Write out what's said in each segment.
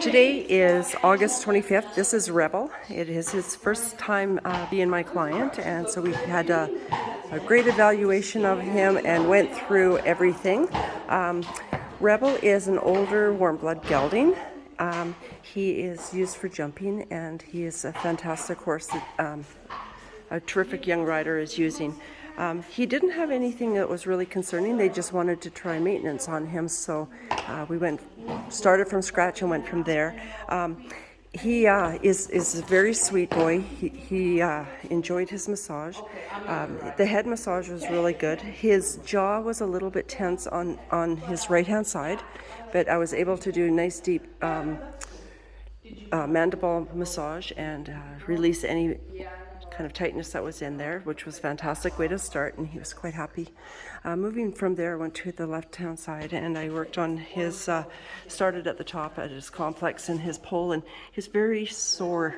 Today is August 25th. This is Rebel. It is his first time being my client, and so we had a great evaluation of him and went through everything. Rebel is an older warm blood gelding. He is used for jumping, and he is a fantastic horse that a terrific young rider is using. He didn't have anything that was really concerning. They just wanted to try maintenance on him, so we started from scratch and went from there. He is a very sweet boy. He enjoyed his massage. The head massage was really good. His jaw was a little bit tense on his right-hand side, but I was able to do a nice deep mandible massage and release any kind of tightness that was in there, which was a fantastic way to start, and he was quite happy. Moving from there, I went to the left-hand side, and I worked on his, started at the top at his complex and his pole, and he's very sore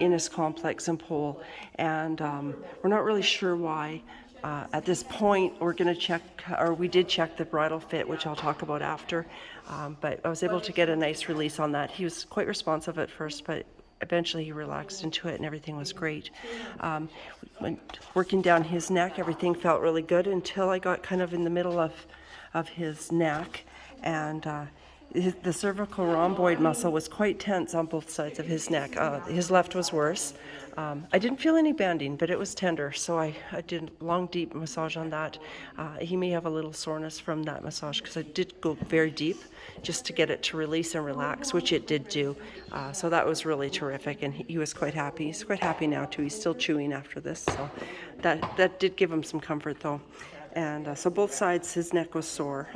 in his complex and pole, and we're not really sure why. At this point, we're going to check, or we did check the bridle fit, which I'll talk about after, but I was able to get a nice release on that. He was quite responsive at first, but eventually he relaxed into it and everything was great. When working down his neck, everything felt really good until I got kind of in the middle of his neck, and the cervical rhomboid muscle was quite tense on both sides of his neck. His left was worse. I didn't feel any banding, but it was tender, so I did a long, deep massage on that. He may have a little soreness from that massage because I did go very deep just to get it to release and relax, which it did do. So that was really terrific, and he was quite happy. He's quite happy now, too. He's still chewing after this, so that did give him some comfort, though. And so both sides, his neck was sore,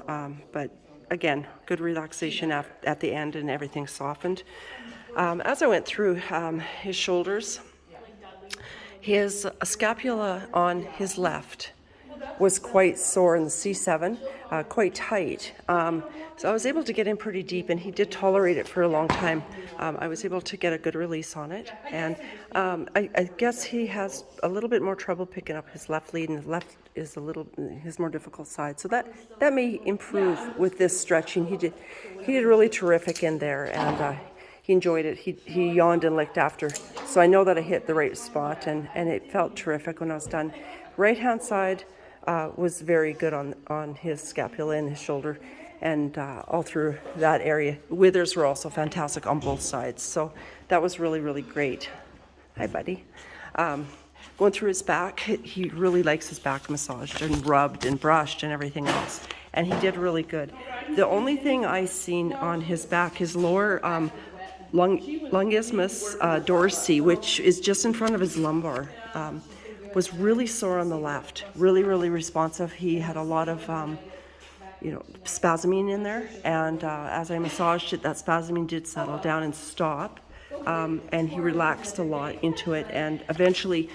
but again, good relaxation at the end, and everything softened. As I went through his shoulders, his scapula on his left was quite sore in the C7, quite tight. So I was able to get in pretty deep, and he did tolerate it for a long time. I was able to get a good release on it, and I guess he has a little bit more trouble picking up his left lead, and his left is his more difficult side. So that may improve with this stretching. He did really terrific in there, and he enjoyed it. He yawned and licked after. So I know that I hit the right spot, and it felt terrific when I was done. Right-hand side was very good on his scapula and his shoulder, and all through that area. Withers were also fantastic on both sides. So that was really, really great. Hi, buddy. Going through his back, he really likes his back massaged and rubbed and brushed and everything else. And he did really good. The only thing I seen on his back, his lower longissimus dorsi, which is just in front of his lumbar, was really sore on the left. Really, really responsive. He had a lot of, spasming in there. And as I massaged it, that spasming did settle down and stop. And he relaxed a lot into it. And eventually,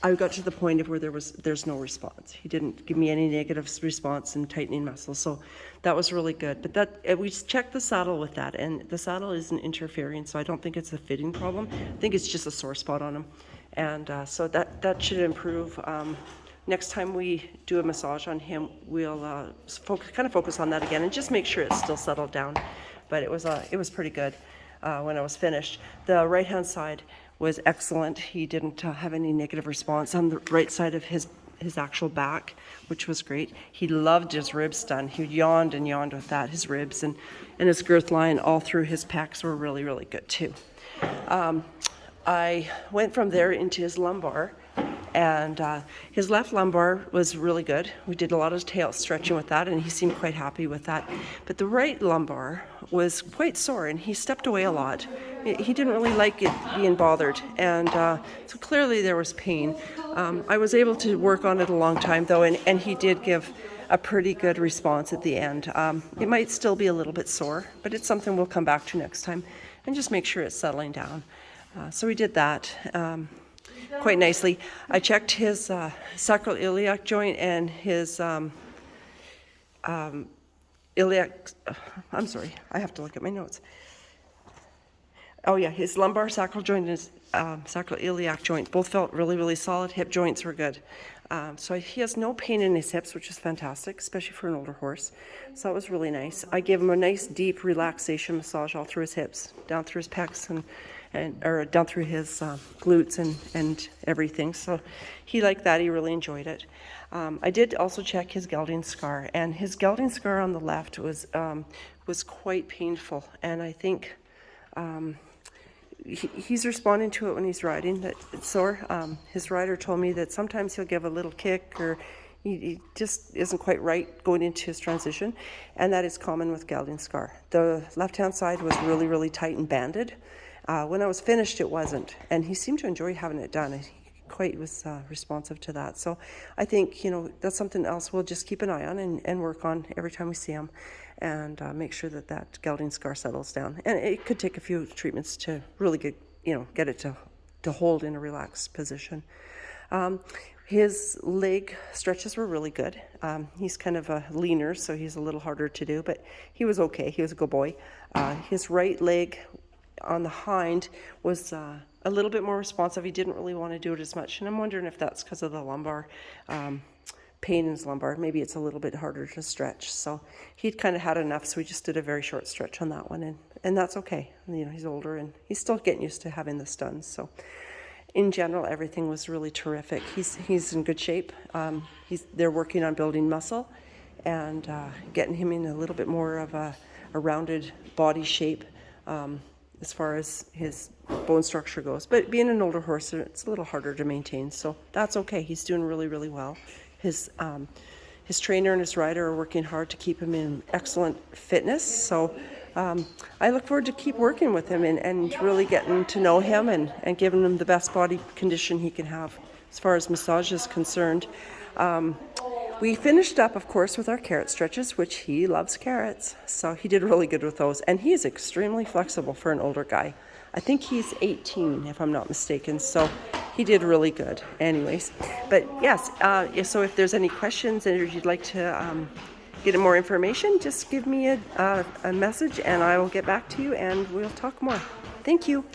I got to the point of where there's no response. He didn't give me any negative response in tightening muscles, so that was really good. But we checked the saddle with that, and the saddle isn't interfering, so I don't think it's a fitting problem. I think it's just a sore spot on him, and so that should improve. Next time we do a massage on him, we'll focus on that again and just make sure it's still settled down. But it was pretty good when I was finished. The right-hand side was excellent. He didn't have any negative response on the right side of his actual back, which was great. He loved his ribs done. He yawned and yawned with that. His ribs and his girth line all through his pecs were really, really good too. I went from there into his lumbar, and his left lumbar was really good. We did a lot of tail stretching with that, and he seemed quite happy with that. But the right lumbar was quite sore, and he stepped away a lot. He didn't really like it being bothered, and so clearly there was pain. I was able to work on it a long time, though, and he did give a pretty good response at the end. It might still be a little bit sore, but it's something we'll come back to next time and just make sure it's settling down. So we did that quite nicely. I checked his sacroiliac joint and his iliac, I'm sorry, I have to look at my notes. Oh yeah, his lumbar sacral joint and his sacroiliac joint both felt really, really solid. Hip joints were good. So he has no pain in his hips, which is fantastic, especially for an older horse. So that was really nice. I gave him a nice deep relaxation massage all through his hips, down through his pecs or down through his glutes and everything. So he liked that. He really enjoyed it. I did also check his gelding scar, and his gelding scar on the left was quite painful, and I think he's responding to it when he's riding, that it's sore. His rider told me that sometimes he'll give a little kick, or he just isn't quite right going into his transition, and that is common with gelding scar. The left-hand side was really, really tight and banded. When I was finished, it wasn't, and he seemed to enjoy having it done. He quite was responsive to that. So I think, that's something else we'll just keep an eye on and work on every time we see him, and make sure that gelding scar settles down. And it could take a few treatments to really get it to hold in a relaxed position. His leg stretches were really good. He's kind of a leaner, so he's a little harder to do, but he was okay. He was a good boy. His right leg on the hind was a little bit more responsive. He didn't really want to do it as much, and I'm wondering if that's because of the lumbar pain in his lumbar. Maybe it's a little bit harder to stretch. So he'd kind of had enough, so we just did a very short stretch on that one, and that's okay. He's older and he's still getting used to having this done. So in general, everything was really terrific. He's in good shape. They're working on building muscle and getting him in a little bit more of a rounded body shape as far as his bone structure goes. But being an older horse, it's a little harder to maintain, so that's okay. He's doing really, really well. His trainer and his rider are working hard to keep him in excellent fitness, so I look forward to keep working with him and really getting to know him and giving him the best body condition he can have as far as massage is concerned. We finished up, of course, with our carrot stretches, which he loves carrots, so he did really good with those, and he is extremely flexible for an older guy. I think he's 18, if I'm not mistaken, so he did really good anyways. But yes, so if there's any questions or you'd like to get more information, just give me a message and I will get back to you and we'll talk more. Thank you.